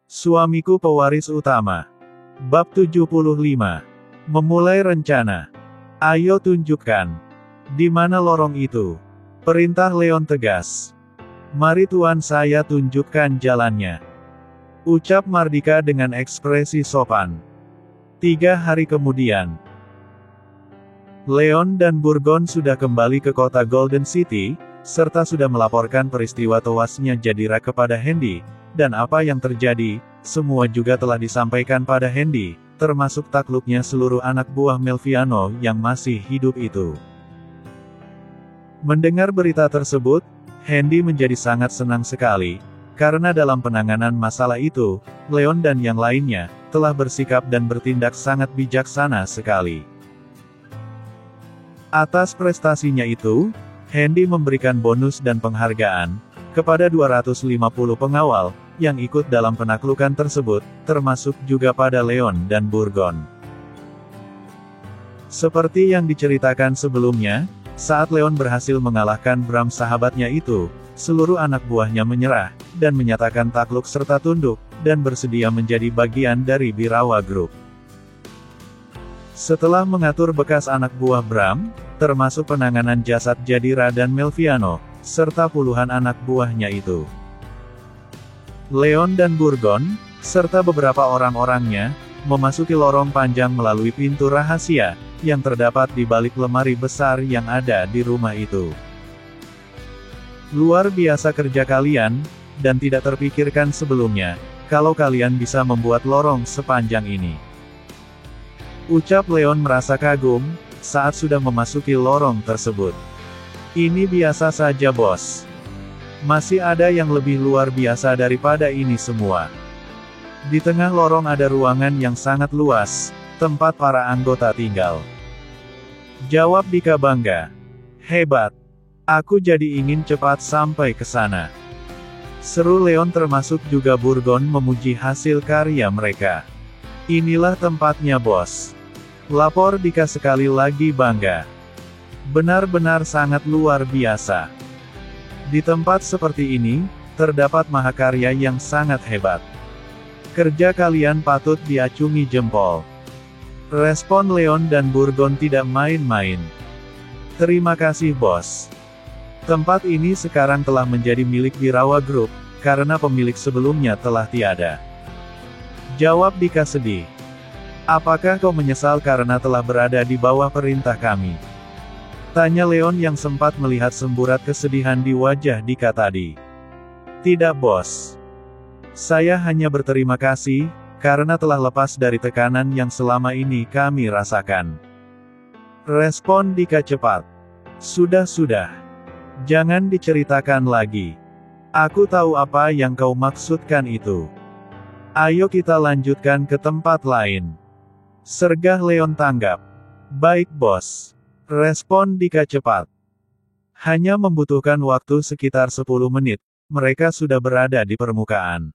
Suamiku pewaris utama. Bab 75. Memulai rencana. Ayo tunjukkan. Di mana lorong itu? Perintah Leon tegas. Mari tuan, saya tunjukkan jalannya. Ucap Mardika dengan ekspresi sopan. 3 hari kemudian. Leon dan Burgon sudah kembali ke kota Golden City, serta sudah melaporkan peristiwa tewasnya Jadira kepada Hendy. Dan apa yang terjadi, semua juga telah disampaikan pada Hendy, termasuk takluknya seluruh anak buah Melviano yang masih hidup itu. Mendengar berita tersebut, Hendy menjadi sangat senang sekali, karena dalam penanganan masalah itu, Leon dan yang lainnya, telah bersikap dan bertindak sangat bijaksana sekali. Atas prestasinya itu, Hendy memberikan bonus dan penghargaan kepada 250 pengawal yang ikut dalam penaklukan tersebut, termasuk juga pada Leon dan Burgon. Seperti yang diceritakan sebelumnya, saat Leon berhasil mengalahkan Bram sahabatnya itu, seluruh anak buahnya menyerah, dan menyatakan takluk serta tunduk, dan bersedia menjadi bagian dari Birawa Group. Setelah mengatur bekas anak buah Bram, termasuk penanganan jasad Jadira dan Melviano, serta puluhan anak buahnya itu, Leon dan Burgon, serta beberapa orang-orangnya, memasuki lorong panjang melalui pintu rahasia, yang terdapat di balik lemari besar yang ada di rumah itu. Luar biasa kerja kalian, dan tidak terpikirkan sebelumnya, kalau kalian bisa membuat lorong sepanjang ini. Ucap Leon merasa kagum, saat sudah memasuki lorong tersebut. Ini biasa saja, bos. Masih ada yang lebih luar biasa daripada ini semua. Di tengah lorong ada ruangan yang sangat luas, tempat para anggota tinggal. Jawab Dika bangga. Hebat. Aku jadi ingin cepat sampai ke sana. Seru Leon, termasuk juga Burgon memuji hasil karya mereka. Inilah tempatnya, bos. Lapor Dika sekali lagi bangga. Benar-benar sangat luar biasa. Di tempat seperti ini, terdapat mahakarya yang sangat hebat. Kerja kalian patut diacungi jempol. Respon Leon dan Burgon tidak main-main. Terima kasih, bos. Tempat ini sekarang telah menjadi milik Birawa Group, karena pemilik sebelumnya telah tiada. Jawab Dika sedih. Apakah kau menyesal karena telah berada di bawah perintah kami? Tanya Leon yang sempat melihat semburat kesedihan di wajah Dika tadi. Tidak, bos. Saya hanya berterima kasih, karena telah lepas dari tekanan yang selama ini kami rasakan. Respon Dika cepat. Sudah. Jangan diceritakan lagi. Aku tahu apa yang kau maksudkan itu. Ayo kita lanjutkan ke tempat lain. Sergah Leon tanggap. Baik, bos. Respon Dika cepat. Hanya membutuhkan waktu sekitar 10 menit, mereka sudah berada di permukaan.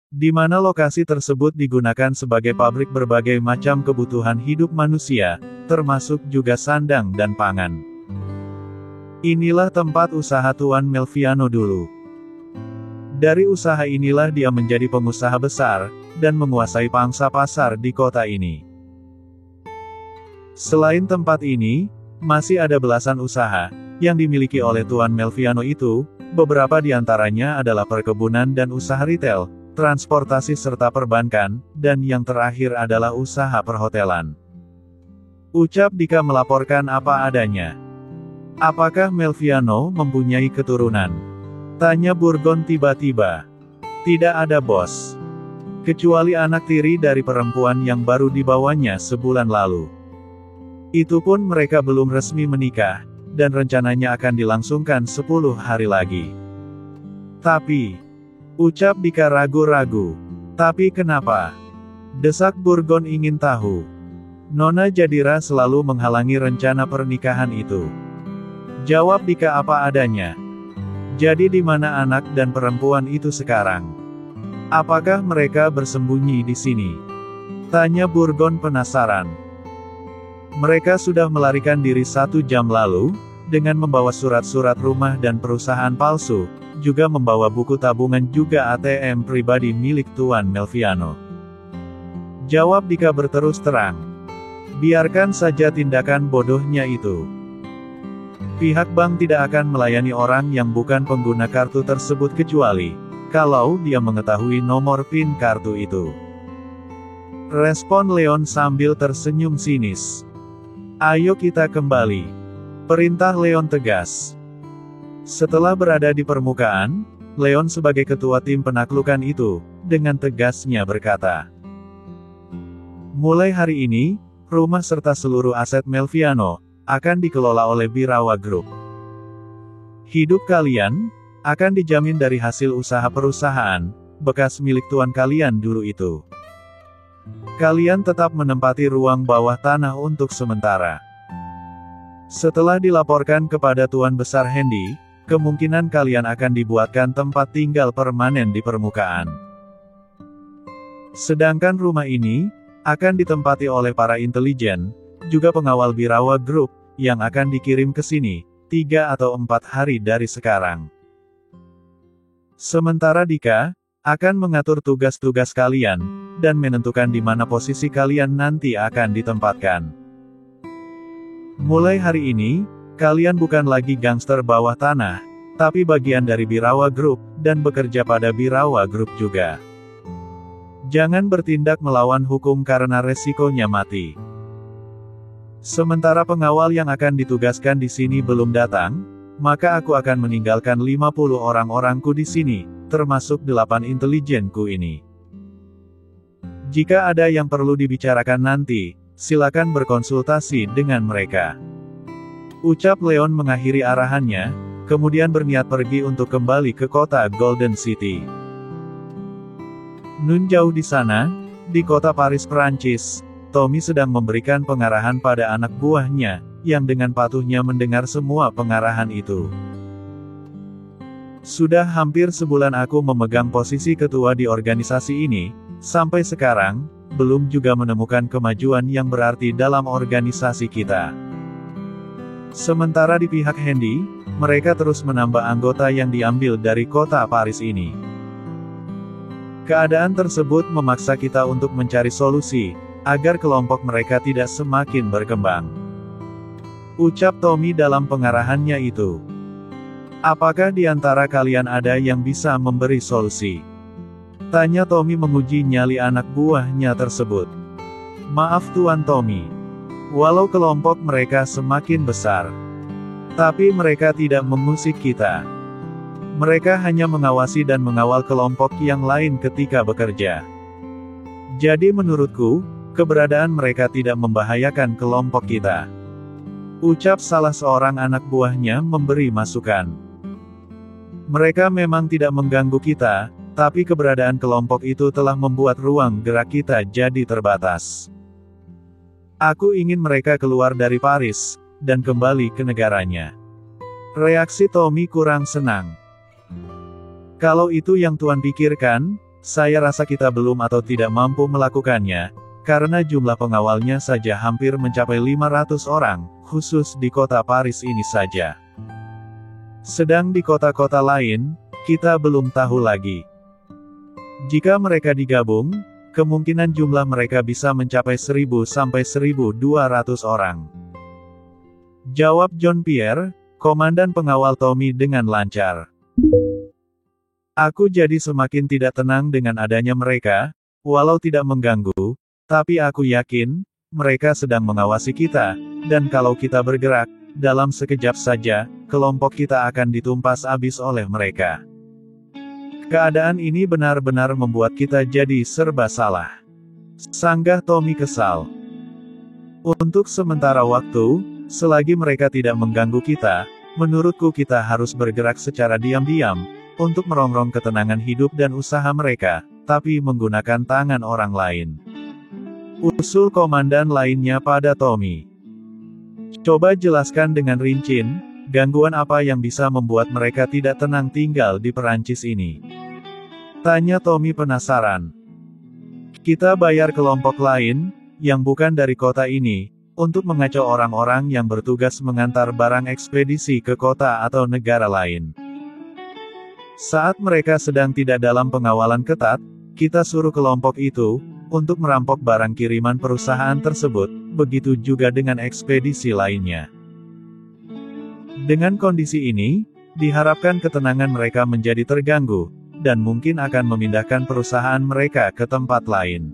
Di mana lokasi tersebut digunakan sebagai pabrik berbagai macam kebutuhan hidup manusia, termasuk juga sandang dan pangan. Inilah tempat usaha Tuan Melviano dulu. Dari usaha inilah dia menjadi pengusaha besar, dan menguasai pangsa pasar di kota ini. Selain tempat ini, masih ada belasan usaha, yang dimiliki oleh Tuan Melviano itu, beberapa di antaranya adalah perkebunan dan usaha retail, transportasi serta perbankan, dan yang terakhir adalah usaha perhotelan. Ucap Dika melaporkan apa adanya. Apakah Melviano mempunyai keturunan? Tanya Burgon tiba-tiba. Tidak ada, bos. Kecuali anak tiri dari perempuan yang baru dibawanya sebulan lalu. Itu pun mereka belum resmi menikah, dan rencananya akan dilangsungkan 10 hari lagi. Tapi, ucap Dika ragu-ragu. Tapi kenapa? Desak Burgon ingin tahu. Nona Jadira selalu menghalangi rencana pernikahan itu. Jawab Dika apa adanya. Jadi di mana anak dan perempuan itu sekarang? Apakah mereka bersembunyi di sini? Tanya Burgon penasaran. Mereka sudah melarikan diri 1 jam lalu, dengan membawa surat-surat rumah dan perusahaan palsu, juga membawa buku tabungan juga ATM pribadi milik Tuan Melviano. Jawab Dika berterus terang. Biarkan saja tindakan bodohnya itu. Pihak bank tidak akan melayani orang yang bukan pengguna kartu tersebut kecuali kalau dia mengetahui nomor PIN kartu itu. Respon Leon sambil tersenyum sinis. Ayo kita kembali. Perintah Leon tegas. Setelah berada di permukaan, Leon sebagai ketua tim penaklukan itu, dengan tegasnya berkata, mulai hari ini, rumah serta seluruh aset Melviano, akan dikelola oleh Birawa Group. Hidup kalian, akan dijamin dari hasil usaha perusahaan, bekas milik tuan kalian dulu itu. Kalian tetap menempati ruang bawah tanah untuk sementara. Setelah dilaporkan kepada Tuan Besar Hendy, kemungkinan kalian akan dibuatkan tempat tinggal permanen di permukaan. Sedangkan rumah ini, akan ditempati oleh para intelijen, juga pengawal Birawa Group, yang akan dikirim ke sini, 3 atau 4 hari dari sekarang. Sementara Dika, akan mengatur tugas-tugas kalian, dan menentukan di mana posisi kalian nanti akan ditempatkan. Mulai hari ini, kalian bukan lagi gangster bawah tanah, tapi bagian dari Birawa Group, dan bekerja pada Birawa Group juga. Jangan bertindak melawan hukum karena resikonya mati. Sementara pengawal yang akan ditugaskan di sini belum datang, maka aku akan meninggalkan 50 orang-orangku di sini, termasuk 8 intelijenku ini. Jika ada yang perlu dibicarakan nanti, silakan berkonsultasi dengan mereka. Ucap Leon mengakhiri arahannya, kemudian berniat pergi untuk kembali ke kota Golden City. Nun jauh di sana, di kota Paris, Prancis, Tommy sedang memberikan pengarahan pada anak buahnya, yang dengan patuhnya mendengar semua pengarahan itu. Sudah hampir sebulan aku memegang posisi ketua di organisasi ini, sampai sekarang, belum juga menemukan kemajuan yang berarti dalam organisasi kita. Sementara di pihak Hendy, mereka terus menambah anggota yang diambil dari kota Paris ini. Keadaan tersebut memaksa kita untuk mencari solusi, agar kelompok mereka tidak semakin berkembang. Ucap Tommy dalam pengarahannya itu. Apakah di antara kalian ada yang bisa memberi solusi? Tanya Tommy menguji nyali anak buahnya tersebut. Maaf Tuan Tommy. Walau kelompok mereka semakin besar, tapi mereka tidak mengusik kita. Mereka hanya mengawasi dan mengawal kelompok yang lain ketika bekerja. Jadi menurutku, keberadaan mereka tidak membahayakan kelompok kita. Ucap salah seorang anak buahnya memberi masukan. Mereka memang tidak mengganggu kita, tapi keberadaan kelompok itu telah membuat ruang gerak kita jadi terbatas. Aku ingin mereka keluar dari Paris, dan kembali ke negaranya. Reaksi Tommy kurang senang. Kalau itu yang Tuan pikirkan, saya rasa kita belum atau tidak mampu melakukannya, karena jumlah pengawalnya saja hampir mencapai 500 orang, khusus di kota Paris ini saja. Sedang di kota-kota lain, kita belum tahu lagi. Jika mereka digabung, kemungkinan jumlah mereka bisa mencapai 1000 sampai 1200 orang. Jawab John Pierre, komandan pengawal Tommy dengan lancar. Aku jadi semakin tidak tenang dengan adanya mereka, walau tidak mengganggu, tapi aku yakin, mereka sedang mengawasi kita, dan kalau kita bergerak, dalam sekejap saja, kelompok kita akan ditumpas habis oleh mereka. Keadaan ini benar-benar membuat kita jadi serba salah. Sanggah Tommy kesal. Untuk sementara waktu, selagi mereka tidak mengganggu kita, menurutku kita harus bergerak secara diam-diam, untuk merongrong ketenangan hidup dan usaha mereka, tapi menggunakan tangan orang lain. Usul komandan lainnya pada Tommy. Coba jelaskan dengan rinci, gangguan apa yang bisa membuat mereka tidak tenang tinggal di Perancis ini? Tanya Tommy penasaran. Kita bayar kelompok lain, yang bukan dari kota ini, untuk mengacau orang-orang yang bertugas mengantar barang ekspedisi ke kota atau negara lain. Saat mereka sedang tidak dalam pengawalan ketat, kita suruh kelompok itu untuk merampok barang kiriman perusahaan tersebut, begitu juga dengan ekspedisi lainnya. Dengan kondisi ini, diharapkan ketenangan mereka menjadi terganggu, dan mungkin akan memindahkan perusahaan mereka ke tempat lain.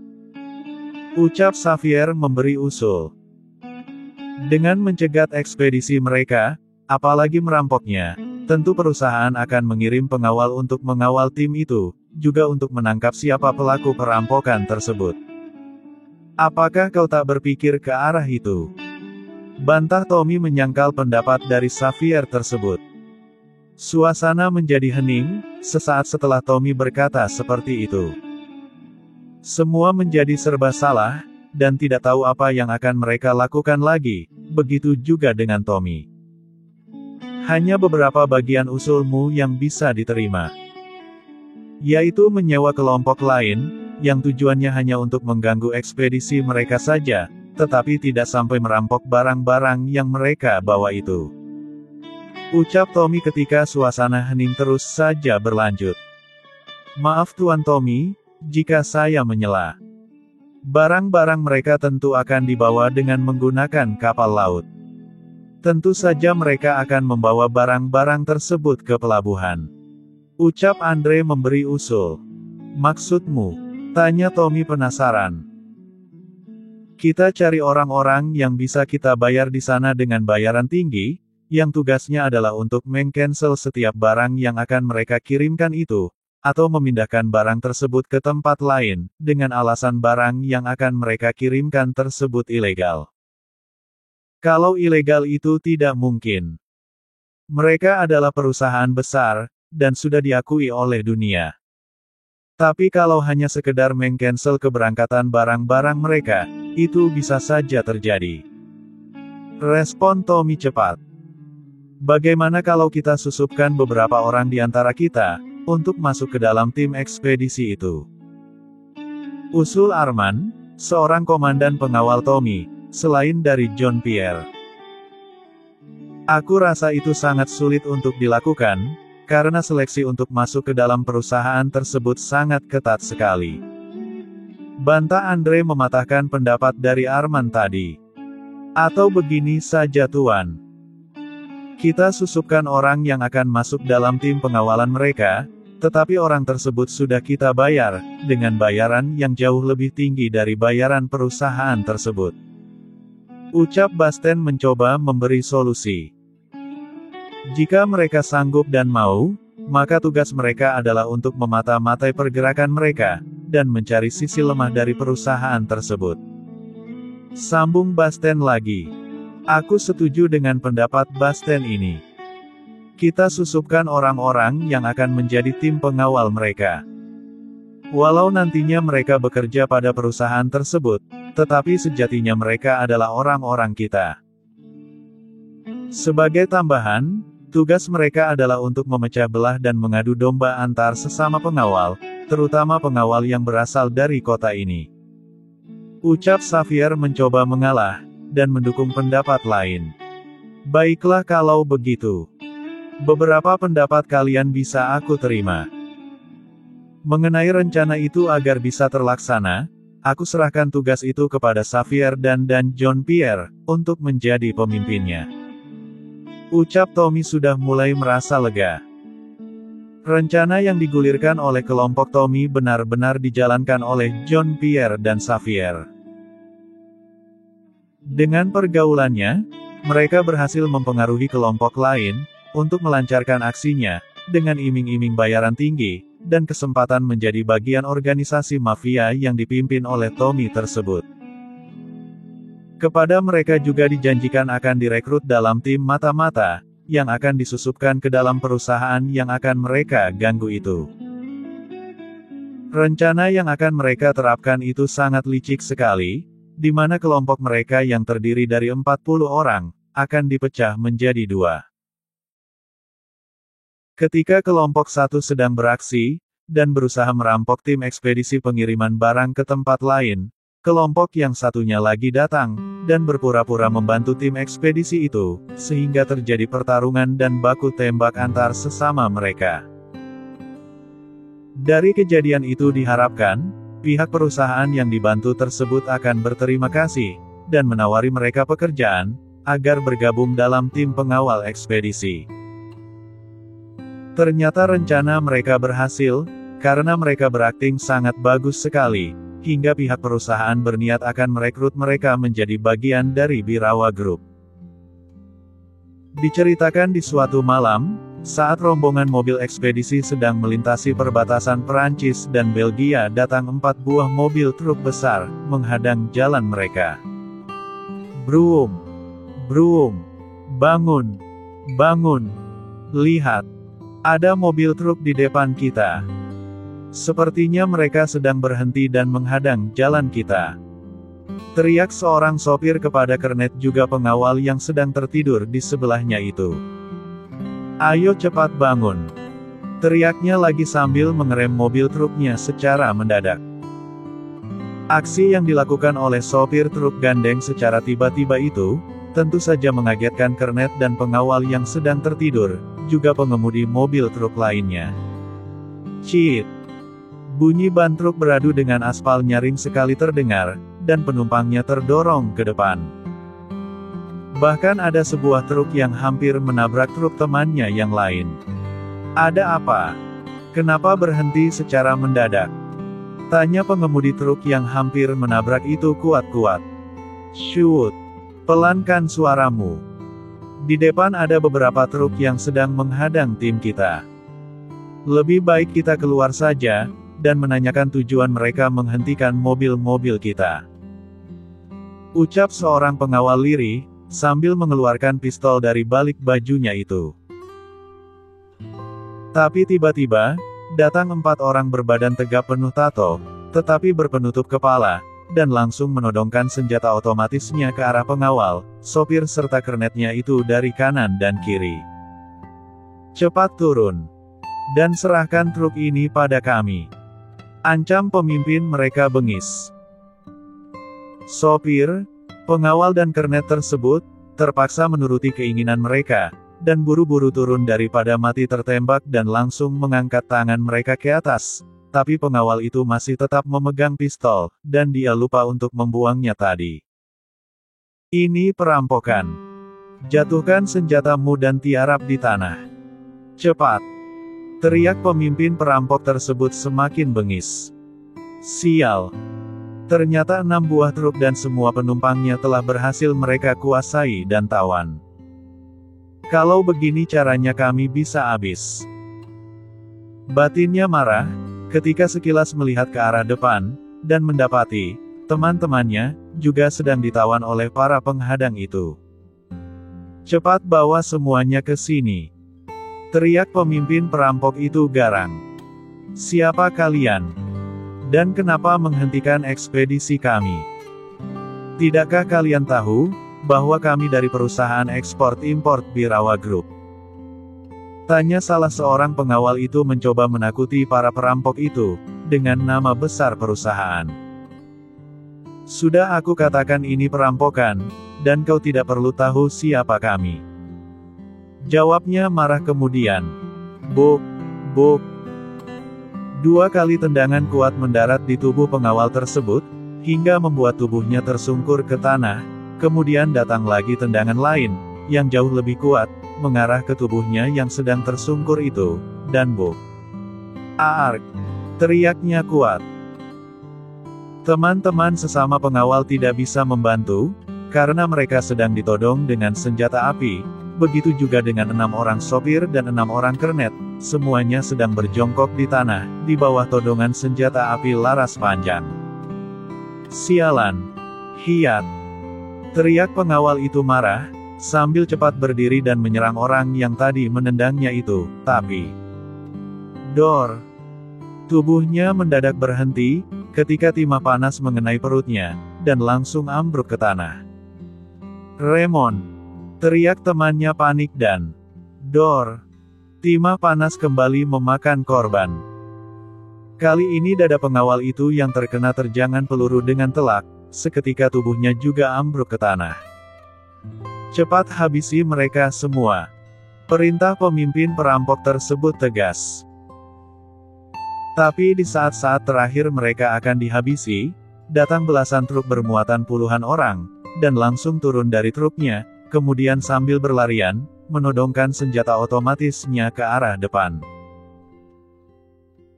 Ucap Xavier memberi usul. Dengan mencegat ekspedisi mereka, apalagi merampoknya, tentu perusahaan akan mengirim pengawal untuk mengawal tim itu, juga untuk menangkap siapa pelaku perampokan tersebut. Apakah kau tak berpikir ke arah itu? Bantah Tommy menyangkal pendapat dari Xavier tersebut. Suasana menjadi hening, sesaat setelah Tommy berkata seperti itu. Semua menjadi serba salah, dan tidak tahu apa yang akan mereka lakukan lagi, begitu juga dengan Tommy. Hanya beberapa bagian usulmu yang bisa diterima. Yaitu menyewa kelompok lain, yang tujuannya hanya untuk mengganggu ekspedisi mereka saja, tetapi tidak sampai merampok barang-barang yang mereka bawa itu. Ucap Tommy ketika suasana hening terus saja berlanjut. Maaf Tuan Tommy, jika saya menyela. Barang-barang mereka tentu akan dibawa dengan menggunakan kapal laut. Tentu saja mereka akan membawa barang-barang tersebut ke pelabuhan. Ucap Andre memberi usul. Maksudmu? Tanya Tommy penasaran. Kita cari orang-orang yang bisa kita bayar di sana dengan bayaran tinggi, yang tugasnya adalah untuk meng-cancel setiap barang yang akan mereka kirimkan itu, atau memindahkan barang tersebut ke tempat lain, dengan alasan barang yang akan mereka kirimkan tersebut ilegal. Kalau ilegal itu tidak mungkin. Mereka adalah perusahaan besar, dan sudah diakui oleh dunia. Tapi kalau hanya sekedar meng-cancel keberangkatan barang-barang mereka, itu bisa saja terjadi. Respon Tommy cepat. Bagaimana kalau kita susupkan beberapa orang di antara kita, untuk masuk ke dalam tim ekspedisi itu? Usul Arman, seorang komandan pengawal Tommy, selain dari John Pierre. Aku rasa itu sangat sulit untuk dilakukan, karena seleksi untuk masuk ke dalam perusahaan tersebut sangat ketat sekali. Bantah Andre mematahkan pendapat dari Arman tadi. Atau begini saja Tuan. Kita susupkan orang yang akan masuk dalam tim pengawalan mereka, tetapi orang tersebut sudah kita bayar, dengan bayaran yang jauh lebih tinggi dari bayaran perusahaan tersebut. Ucap Basten mencoba memberi solusi. Jika mereka sanggup dan mau, maka tugas mereka adalah untuk memata-matai pergerakan mereka, dan mencari sisi lemah dari perusahaan tersebut. Sambung Basten lagi. Aku setuju dengan pendapat Basten ini. Kita susupkan orang-orang yang akan menjadi tim pengawal mereka. Walau nantinya mereka bekerja pada perusahaan tersebut, tetapi sejatinya mereka adalah orang-orang kita. Sebagai tambahan, tugas mereka adalah untuk memecah belah dan mengadu domba antar sesama pengawal, terutama pengawal yang berasal dari kota ini. Ucap Xavier mencoba mengalah, dan mendukung pendapat lain. Baiklah kalau begitu. Beberapa pendapat kalian bisa aku terima. Mengenai rencana itu agar bisa terlaksana, aku serahkan tugas itu kepada Xavier dan John Pierre, untuk menjadi pemimpinnya. Ucap Tommy sudah mulai merasa lega. Rencana yang digulirkan oleh kelompok Tommy benar-benar dijalankan oleh John Pierre dan Xavier. Dengan pergaulannya, mereka berhasil mempengaruhi kelompok lain, untuk melancarkan aksinya, dengan iming-iming bayaran tinggi, dan kesempatan menjadi bagian organisasi mafia yang dipimpin oleh Tommy tersebut. Kepada mereka juga dijanjikan akan direkrut dalam tim mata-mata, yang akan disusupkan ke dalam perusahaan yang akan mereka ganggu itu. Rencana yang akan mereka terapkan itu sangat licik sekali, di mana kelompok mereka yang terdiri dari 40 orang, akan dipecah menjadi 2. Ketika kelompok satu sedang beraksi, dan berusaha merampok tim ekspedisi pengiriman barang ke tempat lain, kelompok yang satunya lagi datang, dan berpura-pura membantu tim ekspedisi itu, sehingga terjadi pertarungan dan baku tembak antar sesama mereka. Dari kejadian itu diharapkan, pihak perusahaan yang dibantu tersebut akan berterima kasih, dan menawari mereka pekerjaan, agar bergabung dalam tim pengawal ekspedisi. Ternyata rencana mereka berhasil, karena mereka berakting sangat bagus sekali, hingga pihak perusahaan berniat akan merekrut mereka menjadi bagian dari Birawa Group. Diceritakan di suatu malam, saat rombongan mobil ekspedisi sedang melintasi perbatasan Perancis dan Belgia, datang 4 buah mobil truk besar, menghadang jalan mereka. "Bruum! Bruum! Bangun! Bangun! Lihat! Ada mobil truk di depan kita. Sepertinya mereka sedang berhenti dan menghadang jalan kita," teriak seorang sopir kepada kernet juga pengawal yang sedang tertidur di sebelahnya itu. "Ayo cepat bangun!" teriaknya lagi sambil mengerem mobil truknya secara mendadak. Aksi yang dilakukan oleh sopir truk gandeng secara tiba-tiba itu, tentu saja mengagetkan kernet dan pengawal yang sedang tertidur, juga pengemudi mobil truk lainnya. Ciit! Bunyi ban truk beradu dengan aspal nyaring sekali terdengar, dan penumpangnya terdorong ke depan. Bahkan ada sebuah truk yang hampir menabrak truk temannya yang lain. "Ada apa? Kenapa berhenti secara mendadak?" tanya pengemudi truk yang hampir menabrak itu kuat-kuat. "Shoot! Pelankan suaramu. Di depan ada beberapa truk yang sedang menghadang tim kita. Lebih baik kita keluar saja, dan menanyakan tujuan mereka menghentikan mobil-mobil kita," ucap seorang pengawal lirih, sambil mengeluarkan pistol dari balik bajunya itu. Tapi tiba-tiba, datang 4 orang berbadan tegap penuh tato, tetapi berpenutup kepala, dan langsung menodongkan senjata otomatisnya ke arah pengawal, sopir serta kernetnya itu dari kanan dan kiri. "Cepat turun, dan serahkan truk ini pada kami," ancam pemimpin mereka bengis. Sopir, pengawal dan kernet tersebut, terpaksa menuruti keinginan mereka, dan buru-buru turun daripada mati tertembak dan langsung mengangkat tangan mereka ke atas, tapi pengawal itu masih tetap memegang pistol, dan dia lupa untuk membuangnya tadi. "Ini perampokan. Jatuhkan senjatamu dan tiarap di tanah. Cepat!" teriak pemimpin perampok tersebut semakin bengis. Sial! Ternyata 6 buah truk dan semua penumpangnya telah berhasil mereka kuasai dan tawan. "Kalau begini caranya kami bisa habis." Batinnya marah, ketika sekilas melihat ke arah depan, dan mendapati, teman-temannya, juga sedang ditawan oleh para penghadang itu. "Cepat bawa semuanya ke sini!" teriak pemimpin perampok itu garang. "Siapa kalian? Dan kenapa menghentikan ekspedisi kami? Tidakkah kalian tahu, bahwa kami dari perusahaan ekspor-impor Birawa Group?" tanya salah seorang pengawal itu mencoba menakuti para perampok itu, dengan nama besar perusahaan. "Sudah aku katakan ini perampokan, dan kau tidak perlu tahu siapa kami," jawabnya marah kemudian. Buk, buk. 2 kali tendangan kuat mendarat di tubuh pengawal tersebut, hingga membuat tubuhnya tersungkur ke tanah, kemudian datang lagi tendangan lain, yang jauh lebih kuat, mengarah ke tubuhnya yang sedang tersungkur itu, dan buk. "Aark!" teriaknya kuat. Teman-teman sesama pengawal tidak bisa membantu, karena mereka sedang ditodong dengan senjata api, begitu juga dengan 6 orang sopir dan 6 orang kernet, semuanya sedang berjongkok di tanah, di bawah todongan senjata api laras panjang. "Sialan! Hiat!" teriak pengawal itu marah, sambil cepat berdiri dan menyerang orang yang tadi menendangnya itu, tapi dor! Tubuhnya mendadak berhenti, ketika timah panas mengenai perutnya, dan langsung ambruk ke tanah. "Raymond!" teriak temannya panik dan dor! Timah panas kembali memakan korban. Kali ini dada pengawal itu yang terkena terjangan peluru dengan telak, seketika tubuhnya juga ambruk ke tanah. "Cepat habisi mereka semua!" perintah pemimpin perampok tersebut tegas. Tapi di saat-saat terakhir mereka akan dihabisi, datang belasan truk bermuatan puluhan orang, dan langsung turun dari truknya, kemudian sambil berlarian, menodongkan senjata otomatisnya ke arah depan.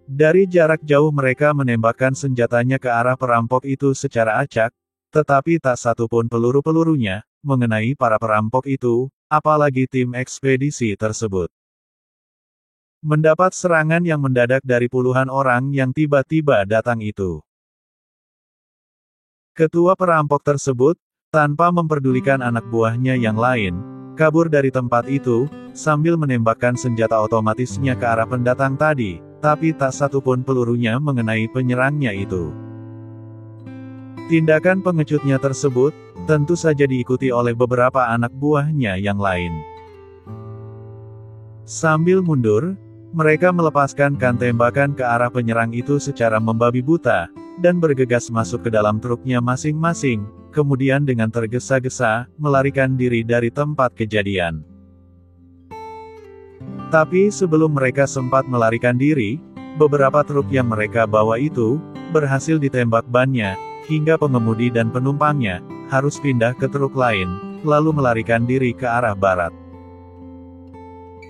Dari jarak jauh mereka menembakkan senjatanya ke arah perampok itu secara acak, tetapi tak satu pun peluru-pelurunya mengenai para perampok itu, apalagi tim ekspedisi tersebut. Mendapat serangan yang mendadak dari puluhan orang yang tiba-tiba datang itu. Ketua perampok tersebut, tanpa memperdulikan anak buahnya yang lain, kabur dari tempat itu, sambil menembakkan senjata otomatisnya ke arah pendatang tadi, tapi tak satu pun pelurunya mengenai penyerangnya itu. Tindakan pengecutnya tersebut, tentu saja diikuti oleh beberapa anak buahnya yang lain. Sambil mundur, mereka melepaskan kan tembakan ke arah penyerang itu secara membabi buta, dan bergegas masuk ke dalam truknya masing-masing, kemudian dengan tergesa-gesa, melarikan diri dari tempat kejadian. Tapi sebelum mereka sempat melarikan diri, beberapa truk yang mereka bawa itu, berhasil ditembak bannya, hingga pengemudi dan penumpangnya, harus pindah ke truk lain, lalu melarikan diri ke arah barat.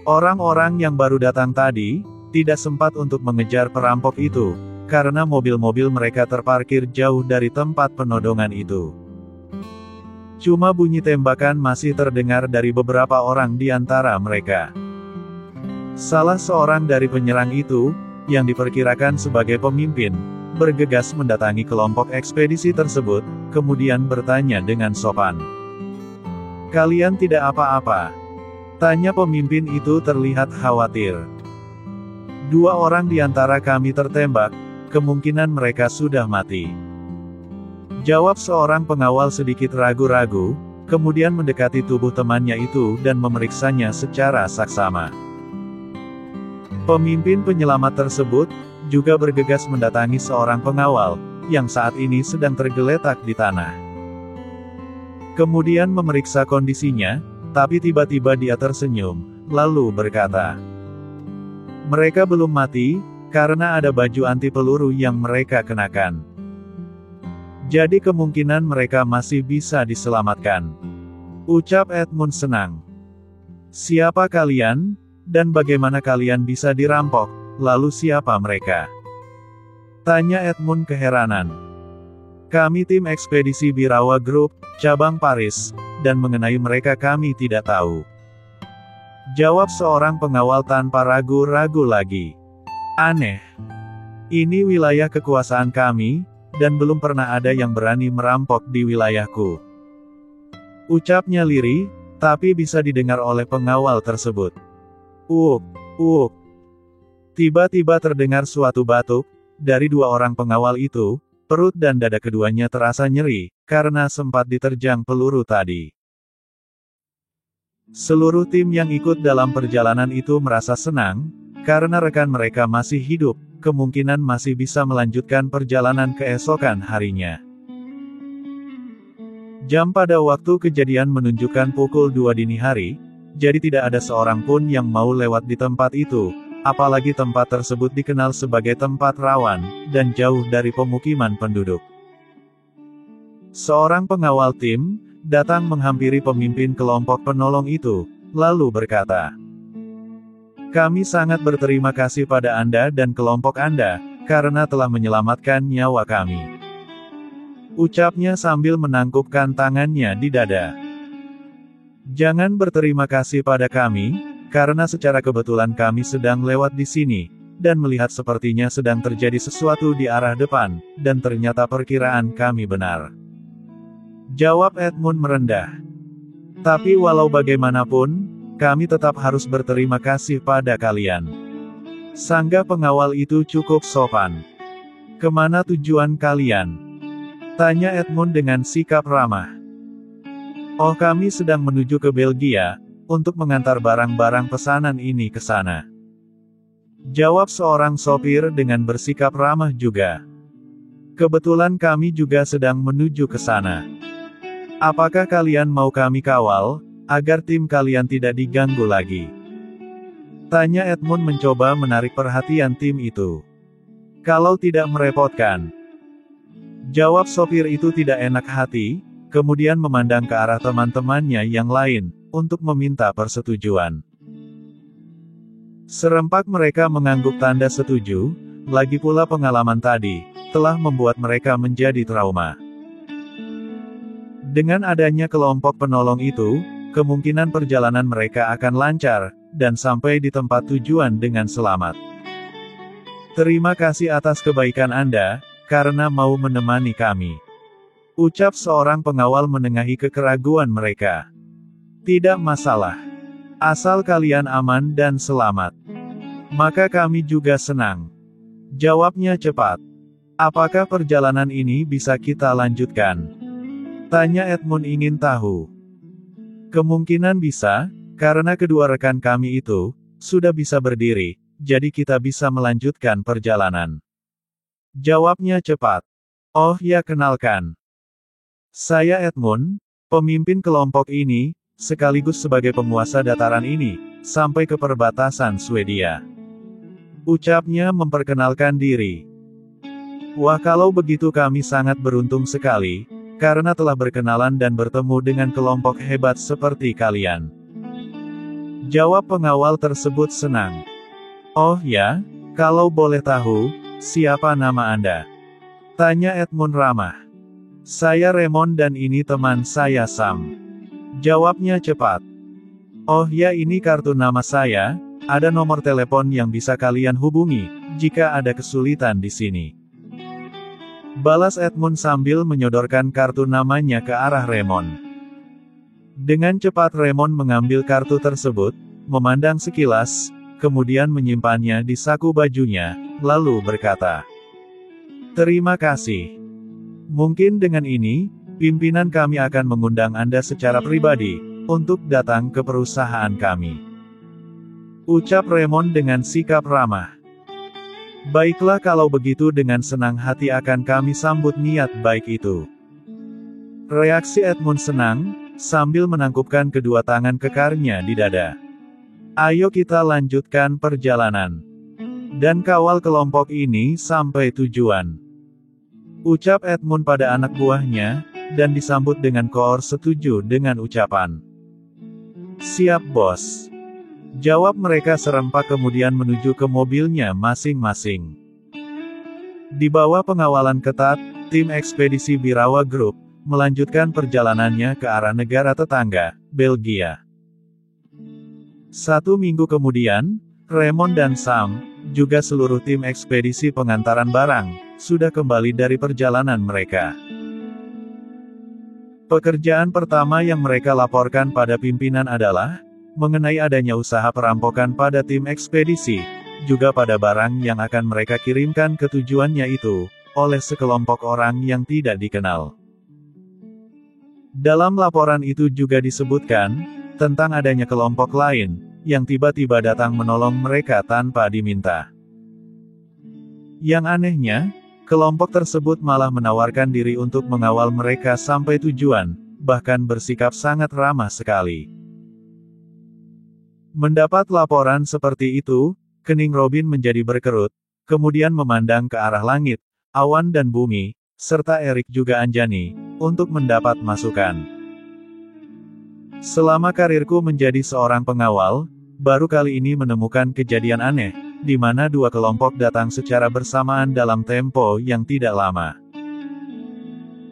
Orang-orang yang baru datang tadi, tidak sempat untuk mengejar perampok itu, karena mobil-mobil mereka terparkir jauh dari tempat penodongan itu. Cuma bunyi tembakan masih terdengar dari beberapa orang di antara mereka. Salah seorang dari penyerang itu, yang diperkirakan sebagai pemimpin, bergegas mendatangi kelompok ekspedisi tersebut, kemudian bertanya dengan sopan. "Kalian tidak apa-apa?" Tanya pemimpin itu terlihat khawatir. "2 orang di antara kami tertembak, kemungkinan mereka sudah mati," jawab seorang pengawal sedikit ragu-ragu, kemudian mendekati tubuh temannya itu dan memeriksanya secara saksama. Pemimpin penyelamat tersebut, juga bergegas mendatangi seorang pengawal, yang saat ini sedang tergeletak di tanah. Kemudian memeriksa kondisinya, tapi tiba-tiba dia tersenyum, lalu berkata, "Mereka belum mati, karena ada baju anti peluru yang mereka kenakan. Jadi kemungkinan mereka masih bisa diselamatkan," ucap Edmund senang. "Siapa kalian, dan bagaimana kalian bisa dirampok, lalu siapa mereka?" tanya Edmund keheranan. "Kami tim ekspedisi Birawa Group, cabang Paris, dan mengenai mereka kami tidak tahu," jawab seorang pengawal tanpa ragu-ragu lagi. "Aneh. Ini wilayah kekuasaan kami, dan belum pernah ada yang berani merampok di wilayahku," ucapnya lirih, tapi bisa didengar oleh pengawal tersebut. "Uuk, uuk." Tiba-tiba terdengar suatu batuk dari 2 orang pengawal itu. Perut dan dada keduanya terasa nyeri, karena sempat diterjang peluru tadi. Seluruh tim yang ikut dalam perjalanan itu merasa senang, karena rekan mereka masih hidup, kemungkinan masih bisa melanjutkan perjalanan keesokan harinya. Jam pada waktu kejadian menunjukkan pukul 2 dini hari, jadi tidak ada seorang pun yang mau lewat di tempat itu. Apalagi tempat tersebut dikenal sebagai tempat rawan, dan jauh dari pemukiman penduduk. Seorang pengawal tim, datang menghampiri pemimpin kelompok penolong itu, lalu berkata, "Kami sangat berterima kasih pada Anda dan kelompok Anda, karena telah menyelamatkan nyawa kami," ucapnya sambil menangkupkan tangannya di dada. "Jangan berterima kasih pada kami, karena secara kebetulan kami sedang lewat di sini, dan melihat sepertinya sedang terjadi sesuatu di arah depan, dan ternyata perkiraan kami benar," jawab Edmund merendah. "Tapi walau bagaimanapun, kami tetap harus berterima kasih pada kalian." Sanggah pengawal itu cukup sopan. "Kemana tujuan kalian?" tanya Edmund dengan sikap ramah. "Oh, kami sedang menuju ke Belgia, untuk mengantar barang-barang pesanan ini ke sana," jawab seorang sopir dengan bersikap ramah juga. "Kebetulan kami juga sedang menuju ke sana. Apakah kalian mau kami kawal, agar tim kalian tidak diganggu lagi?" tanya Edmund mencoba menarik perhatian tim itu. Kalau tidak merepotkan. Jawab sopir itu tidak enak hati, kemudian memandang ke arah teman-temannya yang lain, untuk meminta persetujuan. Serempak mereka mengangguk tanda setuju, lagi pula pengalaman tadi, telah membuat mereka menjadi trauma. Dengan adanya kelompok penolong itu, kemungkinan perjalanan mereka akan lancar, dan sampai di tempat tujuan dengan selamat. Terima kasih atas kebaikan Anda, karena mau menemani kami. Ucap seorang pengawal menengahi kekeraguan mereka. Tidak masalah. Asal kalian aman dan selamat. Maka kami juga senang. Jawabnya cepat. Apakah perjalanan ini bisa kita lanjutkan? Tanya Edmund ingin tahu. Kemungkinan bisa, karena kedua rekan kami itu, sudah bisa berdiri, jadi kita bisa melanjutkan perjalanan. Jawabnya cepat. Oh ya, kenalkan. Saya Edmund, pemimpin kelompok ini, sekaligus sebagai penguasa dataran ini, sampai ke perbatasan Swedia. Ucapnya memperkenalkan diri. Wah, kalau begitu kami sangat beruntung sekali, karena telah berkenalan dan bertemu dengan kelompok hebat seperti kalian. Jawab pengawal tersebut senang. Oh ya, kalau boleh tahu, siapa nama Anda? Tanya Edmund ramah. Saya Raymond dan ini teman saya Sam. Jawabnya cepat. Oh ya, ini kartu nama saya, ada nomor telepon yang bisa kalian hubungi, jika ada kesulitan di sini. Balas Edmund sambil menyodorkan kartu namanya ke arah Raymond. Dengan cepat Raymond mengambil kartu tersebut, memandang sekilas, kemudian menyimpannya di saku bajunya, lalu berkata, "Terima kasih. Mungkin dengan ini, pimpinan kami akan mengundang Anda secara pribadi, untuk datang ke perusahaan kami." Ucap Raymond dengan sikap ramah. Baiklah, kalau begitu dengan senang hati akan kami sambut niat baik itu. Reaksi Edmund senang, sambil menangkupkan kedua tangan kekarnya di dada. Ayo kita lanjutkan perjalanan. Dan kawal kelompok ini sampai tujuan. Ucap Edmund pada anak buahnya, dan disambut dengan koor setuju dengan ucapan. Siap bos. Jawab mereka serempak kemudian menuju ke mobilnya masing-masing. Di bawah pengawalan ketat, tim ekspedisi Birawa Group, melanjutkan perjalanannya ke arah negara tetangga, Belgia. 1 minggu kemudian, Raymond dan Sam, juga seluruh tim ekspedisi pengantaran barang, sudah kembali dari perjalanan mereka. Pekerjaan pertama yang mereka laporkan pada pimpinan adalah, mengenai adanya usaha perampokan pada tim ekspedisi, juga pada barang yang akan mereka kirimkan ke tujuannya itu, oleh sekelompok orang yang tidak dikenal. Dalam laporan itu juga disebutkan, tentang adanya kelompok lain, yang tiba-tiba datang menolong mereka tanpa diminta. Yang anehnya, kelompok tersebut malah menawarkan diri untuk mengawal mereka sampai tujuan, bahkan bersikap sangat ramah sekali. Mendapat laporan seperti itu, kening Robin menjadi berkerut, kemudian memandang ke arah langit, awan dan bumi, serta Erik juga Anjani, untuk mendapat masukan. Selama karirku menjadi seorang pengawal, baru kali ini menemukan kejadian aneh, di mana dua kelompok datang secara bersamaan dalam tempo yang tidak lama.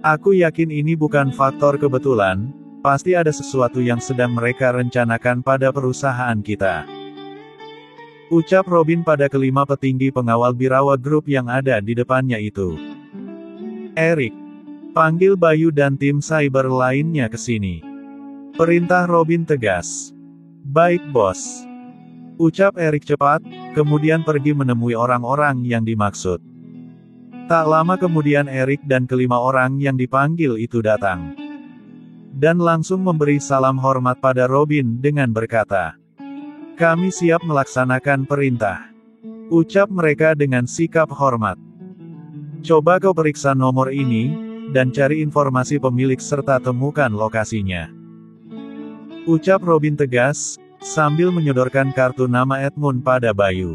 Aku yakin ini bukan faktor kebetulan, pasti ada sesuatu yang sedang mereka rencanakan pada perusahaan kita. Ucap Robin pada kelima petinggi pengawal Birawa Group yang ada di depannya itu. Erik, panggil Bayu dan tim cyber lainnya ke sini. Perintah Robin tegas. Baik bos. Ucap Erik cepat, kemudian pergi menemui orang-orang yang dimaksud. Tak lama kemudian Erik dan kelima orang yang dipanggil itu datang. Dan langsung memberi salam hormat pada Robin dengan berkata, "Kami siap melaksanakan perintah." Ucap mereka dengan sikap hormat. "Coba kau periksa nomor ini, dan cari informasi pemilik serta temukan lokasinya." Ucap Robin tegas, sambil menyodorkan kartu nama Edmund pada Bayu.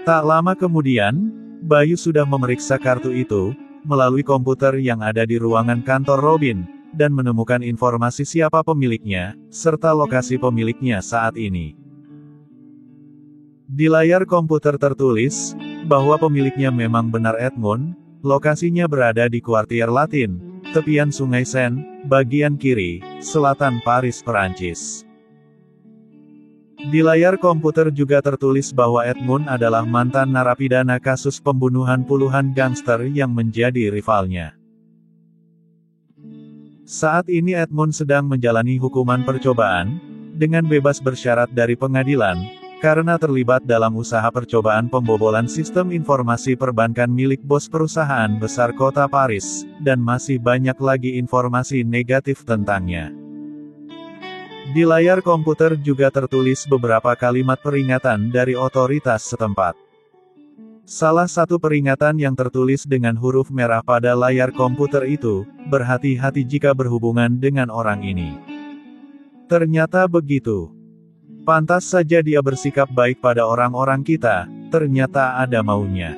Tak lama kemudian, Bayu sudah memeriksa kartu itu, melalui komputer yang ada di ruangan kantor Robin, dan menemukan informasi siapa pemiliknya, serta lokasi pemiliknya saat ini. Di layar komputer tertulis, bahwa pemiliknya memang benar Edmund, lokasinya berada di Kuartier Latin, tepian Sungai Seine, bagian kiri, selatan Paris, Perancis. Di layar komputer juga tertulis bahwa Edmund adalah mantan narapidana kasus pembunuhan puluhan gangster yang menjadi rivalnya. Saat ini Edmund sedang menjalani hukuman percobaan, dengan bebas bersyarat dari pengadilan, karena terlibat dalam usaha percobaan pembobolan sistem informasi perbankan milik bos perusahaan besar kota Paris, dan masih banyak lagi informasi negatif tentangnya. Di layar komputer juga tertulis beberapa kalimat peringatan dari otoritas setempat. Salah satu peringatan yang tertulis dengan huruf merah pada layar komputer itu, berhati-hati jika berhubungan dengan orang ini. Ternyata begitu. Pantas saja dia bersikap baik pada orang-orang kita, ternyata ada maunya.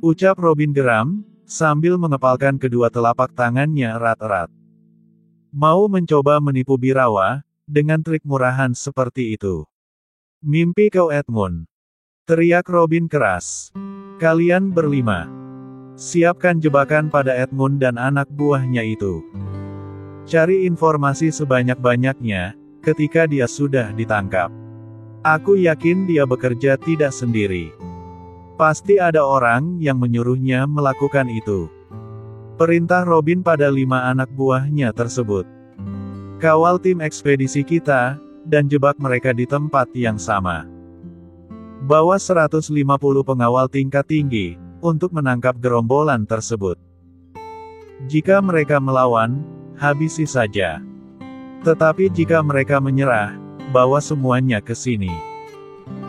Ucap Robin geram, sambil mengepalkan kedua telapak tangannya erat-erat. Mau mencoba menipu Birawa, dengan trik murahan seperti itu. Mimpi kau Edmund. Teriak Robin keras. Kalian berlima. Siapkan jebakan pada Edmund dan anak buahnya itu. Cari informasi sebanyak-banyaknya, ketika dia sudah ditangkap. Aku yakin dia bekerja tidak sendiri. Pasti ada orang yang menyuruhnya melakukan itu. Perintah Robin pada 5 anak buahnya tersebut. Kawal tim ekspedisi kita, dan jebak mereka di tempat yang sama. Bawa 150 pengawal tingkat tinggi, untuk menangkap gerombolan tersebut. Jika mereka melawan, habisi saja. Tetapi jika mereka menyerah, bawa semuanya ke sini.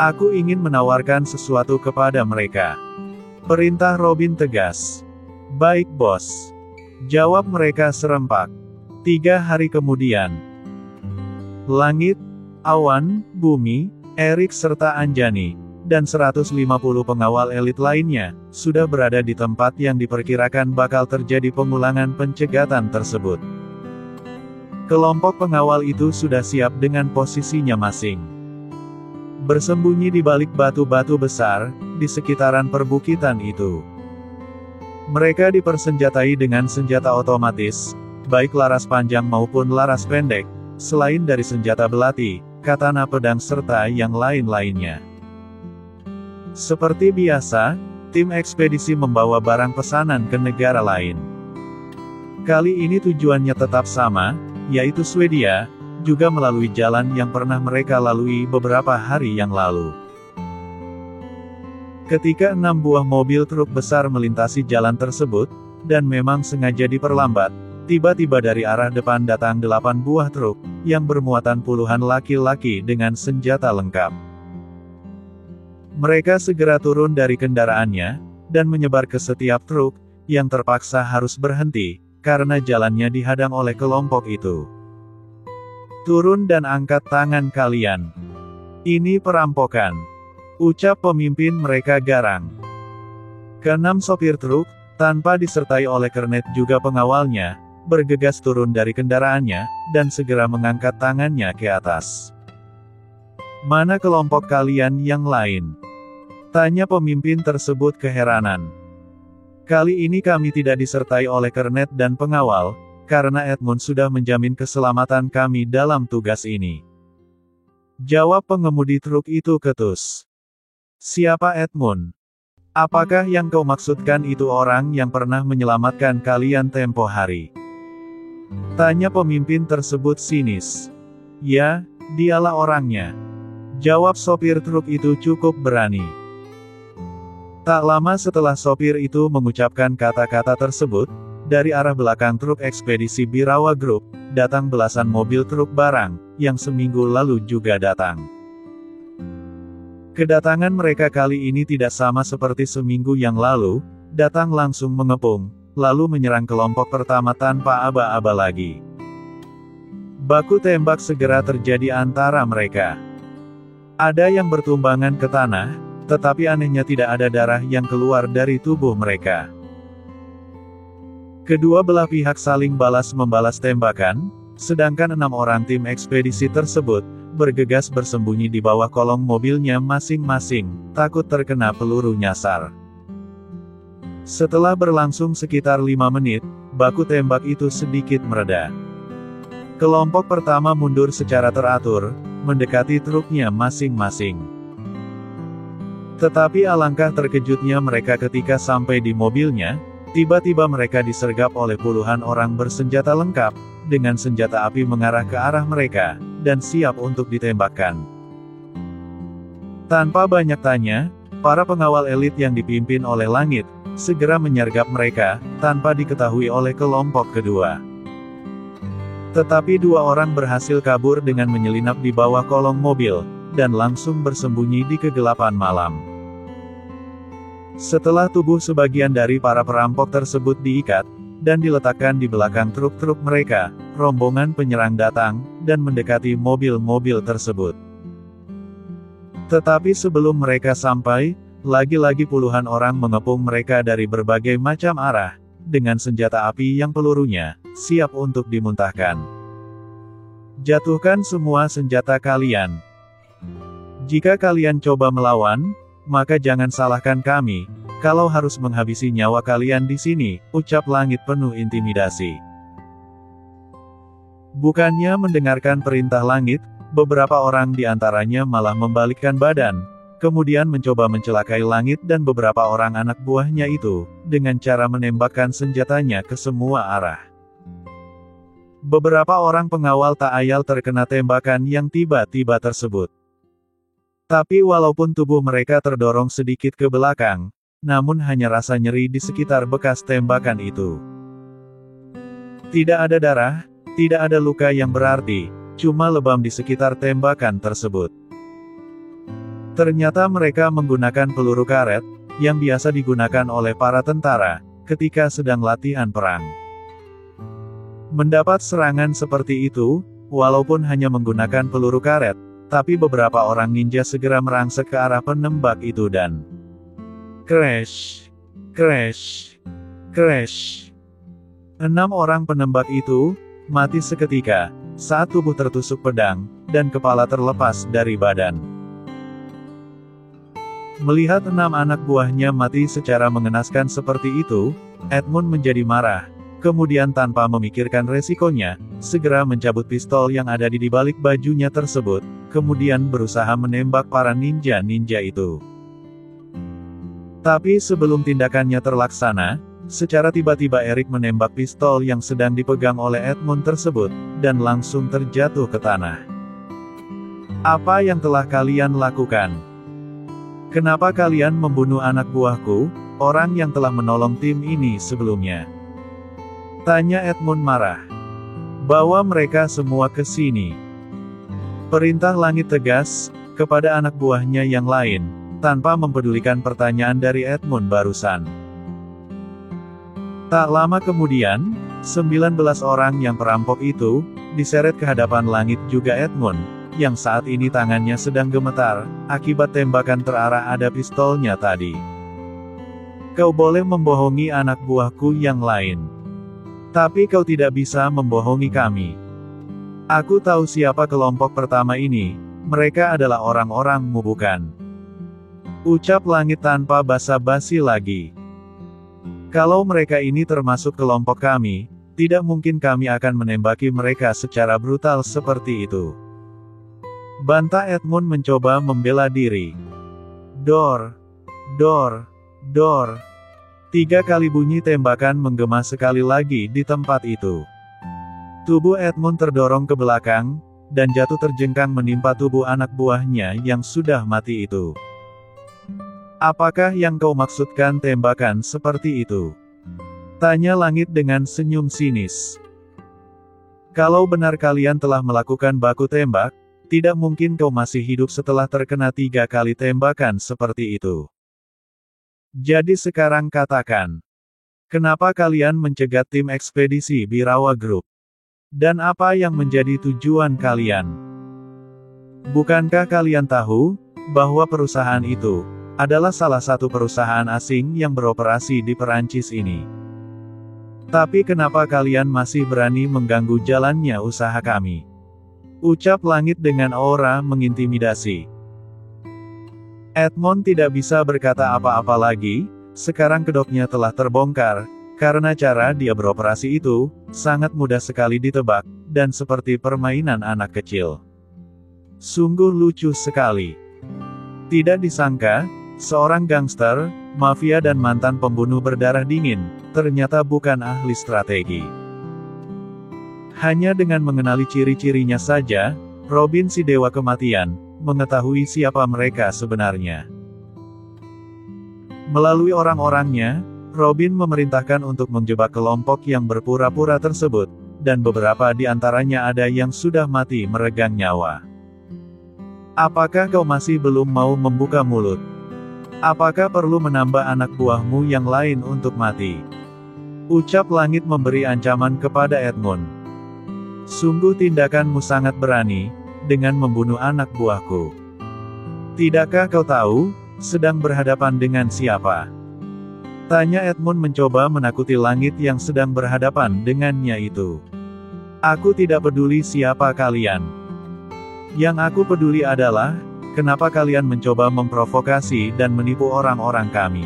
Aku ingin menawarkan sesuatu kepada mereka. Perintah Robin tegas. Baik bos. Jawab mereka serempak. 3 hari kemudian. Langit, awan, bumi, Erik serta Anjani, dan 150 pengawal elit lainnya, sudah berada di tempat yang diperkirakan bakal terjadi pengulangan pencegatan tersebut. Kelompok pengawal itu sudah siap dengan posisinya masing. Bersembunyi di balik batu-batu besar, di sekitaran perbukitan itu. Mereka dipersenjatai dengan senjata otomatis, baik laras panjang maupun laras pendek, selain dari senjata belati, katana pedang serta yang lain-lainnya. Seperti biasa, tim ekspedisi membawa barang pesanan ke negara lain. Kali ini tujuannya tetap sama, yaitu Swedia, juga melalui jalan yang pernah mereka lalui beberapa hari yang lalu. Ketika 6 buah mobil truk besar melintasi jalan tersebut, dan memang sengaja diperlambat, tiba-tiba dari arah depan datang 8 buah truk, yang bermuatan puluhan laki-laki dengan senjata lengkap. Mereka segera turun dari kendaraannya, dan menyebar ke setiap truk, yang terpaksa harus berhenti, karena jalannya dihadang oleh kelompok itu. Turun dan angkat tangan kalian. Ini perampokan. Ucap pemimpin mereka garang. Keenam sopir truk, tanpa disertai oleh kernet juga pengawalnya, bergegas turun dari kendaraannya, dan segera mengangkat tangannya ke atas. Mana kelompok kalian yang lain? Tanya pemimpin tersebut keheranan. Kali ini kami tidak disertai oleh kernet dan pengawal, karena Edmund sudah menjamin keselamatan kami dalam tugas ini. Jawab pengemudi truk itu ketus. Siapa Edmund? Apakah yang kau maksudkan itu orang yang pernah menyelamatkan kalian tempo hari? Tanya pemimpin tersebut sinis. Ya, dialah orangnya. Jawab sopir truk itu cukup berani. Tak lama setelah sopir itu mengucapkan kata-kata tersebut, dari arah belakang truk ekspedisi Birawa Group, datang belasan mobil truk barang, yang seminggu lalu juga datang. Kedatangan mereka kali ini tidak sama seperti seminggu yang lalu, datang langsung mengepung, lalu menyerang kelompok pertama tanpa aba-aba lagi. Baku tembak segera terjadi antara mereka. Ada yang bertumbangan ke tanah, Tetapi anehnya tidak ada darah yang keluar dari tubuh mereka. Kedua belah pihak saling balas-membalas tembakan, sedangkan 6 orang tim ekspedisi tersebut bergegas bersembunyi di bawah kolong mobilnya masing-masing, takut terkena peluru nyasar. Setelah berlangsung sekitar 5 menit, baku tembak itu sedikit mereda. Kelompok pertama mundur secara teratur, mendekati truknya masing-masing. Tetapi alangkah terkejutnya mereka ketika sampai di mobilnya, tiba-tiba mereka disergap oleh puluhan orang bersenjata lengkap, dengan senjata api mengarah ke arah mereka, dan siap untuk ditembakkan. Tanpa banyak tanya, para pengawal elit yang dipimpin oleh Langit, segera menyergap mereka, tanpa diketahui oleh kelompok kedua. Tetapi 2 orang berhasil kabur dengan menyelinap di bawah kolong mobil, dan langsung bersembunyi di kegelapan malam. Setelah tubuh sebagian dari para perampok tersebut diikat, dan diletakkan di belakang truk-truk mereka, rombongan penyerang datang, dan mendekati mobil-mobil tersebut. Tetapi sebelum mereka sampai, lagi-lagi puluhan orang mengepung mereka dari berbagai macam arah, dengan senjata api yang pelurunya siap untuk dimuntahkan. Jatuhkan semua senjata kalian. Jika kalian coba melawan, maka jangan salahkan kami, kalau harus menghabisi nyawa kalian di sini, ucap Langit penuh intimidasi. Bukannya mendengarkan perintah Langit, beberapa orang di antaranya malah membalikkan badan, kemudian mencoba mencelakai Langit dan beberapa orang anak buahnya itu, dengan cara menembakkan senjatanya ke semua arah. Beberapa orang pengawal tak ayal terkena tembakan yang tiba-tiba tersebut. Tapi walaupun tubuh mereka terdorong sedikit ke belakang, namun hanya rasa nyeri di sekitar bekas tembakan itu. Tidak ada darah, tidak ada luka yang berarti, cuma lebam di sekitar tembakan tersebut. Ternyata mereka menggunakan peluru karet, yang biasa digunakan oleh para tentara, ketika sedang latihan perang. Mendapat serangan seperti itu, walaupun hanya menggunakan peluru karet, tapi beberapa orang ninja segera merangsek ke arah penembak itu dan crash, crash, crash. 6 orang penembak itu mati seketika saat tubuh tertusuk pedang dan kepala terlepas dari badan. Melihat 6 anak buahnya mati secara mengenaskan seperti itu, Edmund menjadi marah. Kemudian tanpa memikirkan resikonya, segera mencabut pistol yang ada di balik bajunya tersebut, kemudian berusaha menembak para ninja-ninja itu. Tapi sebelum tindakannya terlaksana, secara tiba-tiba Erik menembak pistol yang sedang dipegang oleh Edmund tersebut, dan langsung terjatuh ke tanah. Apa yang telah kalian lakukan? Kenapa kalian membunuh anak buahku, orang yang telah menolong tim ini sebelumnya? Tanya Edmund marah. Bawa mereka semua ke sini. Perintah Langit tegas, kepada anak buahnya yang lain, tanpa mempedulikan pertanyaan dari Edmund barusan. Tak lama kemudian, 19 orang yang perampok itu, diseret ke hadapan Langit juga Edmund, yang saat ini tangannya sedang gemetar, akibat tembakan terarah ada pistolnya tadi. Kau boleh membohongi anak buahku yang lain. Tapi kau tidak bisa membohongi kami. Aku tahu siapa kelompok pertama ini, mereka adalah orang-orangmu bukan? Ucap Langit tanpa basa-basi lagi. Kalau mereka ini termasuk kelompok kami, tidak mungkin kami akan menembaki mereka secara brutal seperti itu. Bantah Edmund mencoba membela diri. Dor, dor, dor. 3 kali bunyi tembakan menggema sekali lagi di tempat itu. Tubuh Edmund terdorong ke belakang, dan jatuh terjengkang menimpa tubuh anak buahnya yang sudah mati itu. Apakah yang kau maksudkan tembakan seperti itu? Tanya Langit dengan senyum sinis. Kalau benar kalian telah melakukan baku tembak, tidak mungkin kau masih hidup setelah terkena 3 kali tembakan seperti itu. Jadi sekarang katakan, kenapa kalian mencegat tim ekspedisi Birawa Group? Dan apa yang menjadi tujuan kalian? Bukankah kalian tahu, bahwa perusahaan itu adalah salah satu perusahaan asing yang beroperasi di Perancis ini. Tapi kenapa kalian masih berani mengganggu jalannya usaha kami? Ucap langit dengan aura mengintimidasi. Edmond tidak bisa berkata apa-apa lagi, sekarang kedoknya telah terbongkar, karena cara dia beroperasi itu, sangat mudah sekali ditebak, dan seperti permainan anak kecil. Sungguh lucu sekali. Tidak disangka, seorang gangster, mafia dan mantan pembunuh berdarah dingin, ternyata bukan ahli strategi. Hanya dengan mengenali ciri-cirinya saja, Robin si Dewa Kematian, mengetahui siapa mereka sebenarnya. Melalui orang-orangnya, Robin memerintahkan untuk menjebak kelompok yang berpura-pura tersebut, dan beberapa di antaranya ada yang sudah mati meregang nyawa. Apakah kau masih belum mau membuka mulut? Apakah perlu menambah anak buahmu yang lain untuk mati? Ucap langit memberi ancaman kepada Edmond. Sungguh tindakanmu sangat berani, dengan membunuh anak buahku. Tidakkah kau tahu, sedang berhadapan dengan siapa? Tanya Edmond mencoba menakuti langit yang sedang berhadapan dengannya itu. Aku tidak peduli siapa kalian. Yang aku peduli adalah, kenapa kalian mencoba memprovokasi dan menipu orang-orang kami?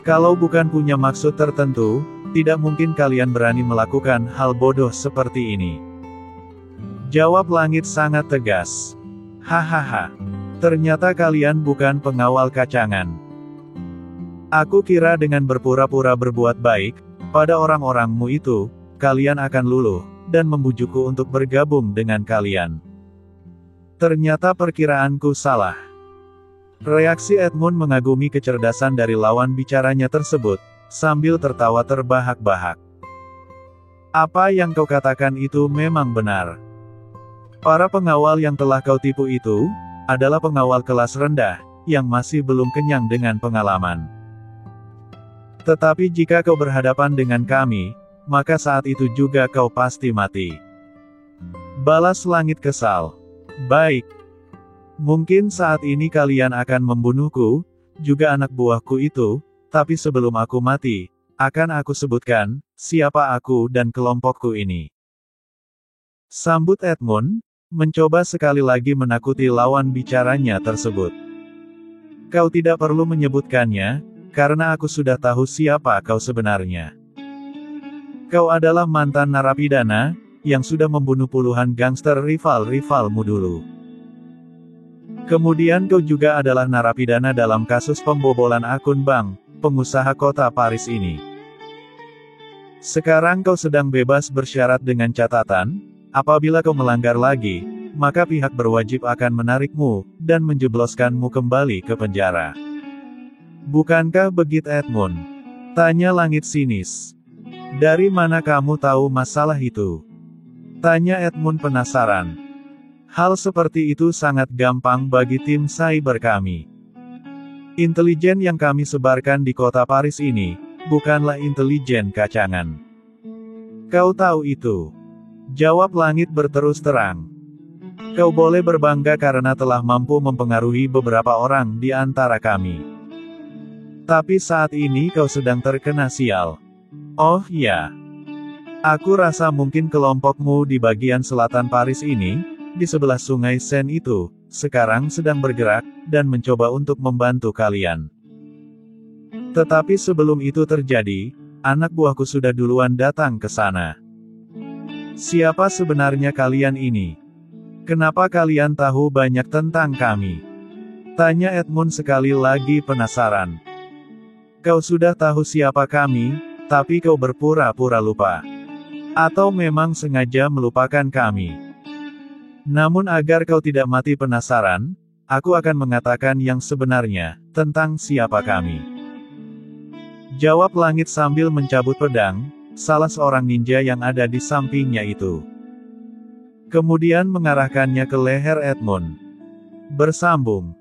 Kalau bukan punya maksud tertentu, tidak mungkin kalian berani melakukan hal bodoh seperti ini. Jawab langit sangat tegas. Hahaha. Ternyata kalian bukan pengawal kacangan. Aku kira dengan berpura-pura berbuat baik, pada orang-orangmu itu, kalian akan luluh, dan membujukku untuk bergabung dengan kalian. Ternyata perkiraanku salah. Reaksi Edmond mengagumi kecerdasan dari lawan bicaranya tersebut, sambil tertawa terbahak-bahak. Apa yang kau katakan itu memang benar. Para pengawal yang telah kau tipu itu, adalah pengawal kelas rendah, yang masih belum kenyang dengan pengalaman. Tetapi jika kau berhadapan dengan kami, maka saat itu juga kau pasti mati. Balas langit kesal. Baik. Mungkin saat ini kalian akan membunuhku, juga anak buahku itu, tapi sebelum aku mati, akan aku sebutkan, siapa aku dan kelompokku ini. Sambut Edmond, mencoba sekali lagi menakuti lawan bicaranya tersebut. Kau tidak perlu menyebutkannya, karena aku sudah tahu siapa kau sebenarnya. Kau adalah mantan narapidana, yang sudah membunuh puluhan gangster rival-rivalmu dulu. Kemudian kau juga adalah narapidana dalam kasus pembobolan akun bank, pengusaha kota Paris ini. Sekarang kau sedang bebas bersyarat dengan catatan, apabila kau melanggar lagi, maka pihak berwajib akan menarikmu, dan menjebloskanmu kembali ke penjara. Bukankah begitu Edmond? Tanya langit sinis. Dari mana kamu tahu masalah itu? Tanya Edmond penasaran. Hal seperti itu sangat gampang bagi tim cyber kami. Intelijen yang kami sebarkan di kota Paris ini, bukanlah intelijen kacangan. Kau tahu itu? Jawab langit berterus terang. Kau boleh berbangga karena telah mampu mempengaruhi beberapa orang di antara kami. Tapi saat ini kau sedang terkena sial. Oh ya. Aku rasa mungkin kelompokmu di bagian selatan Paris ini, di sebelah sungai Seine itu, sekarang sedang bergerak, dan mencoba untuk membantu kalian. Tetapi sebelum itu terjadi, anak buahku sudah duluan datang ke sana. Siapa sebenarnya kalian ini? Kenapa kalian tahu banyak tentang kami? Tanya Edmond sekali lagi penasaran. Kau sudah tahu siapa kami, tapi kau berpura-pura lupa. Atau memang sengaja melupakan kami? Namun agar kau tidak mati penasaran, aku akan mengatakan yang sebenarnya, tentang siapa kami. Jawab langit sambil mencabut pedang, salah seorang ninja yang ada di sampingnya itu. Kemudian mengarahkannya ke leher Edmond. Bersambung.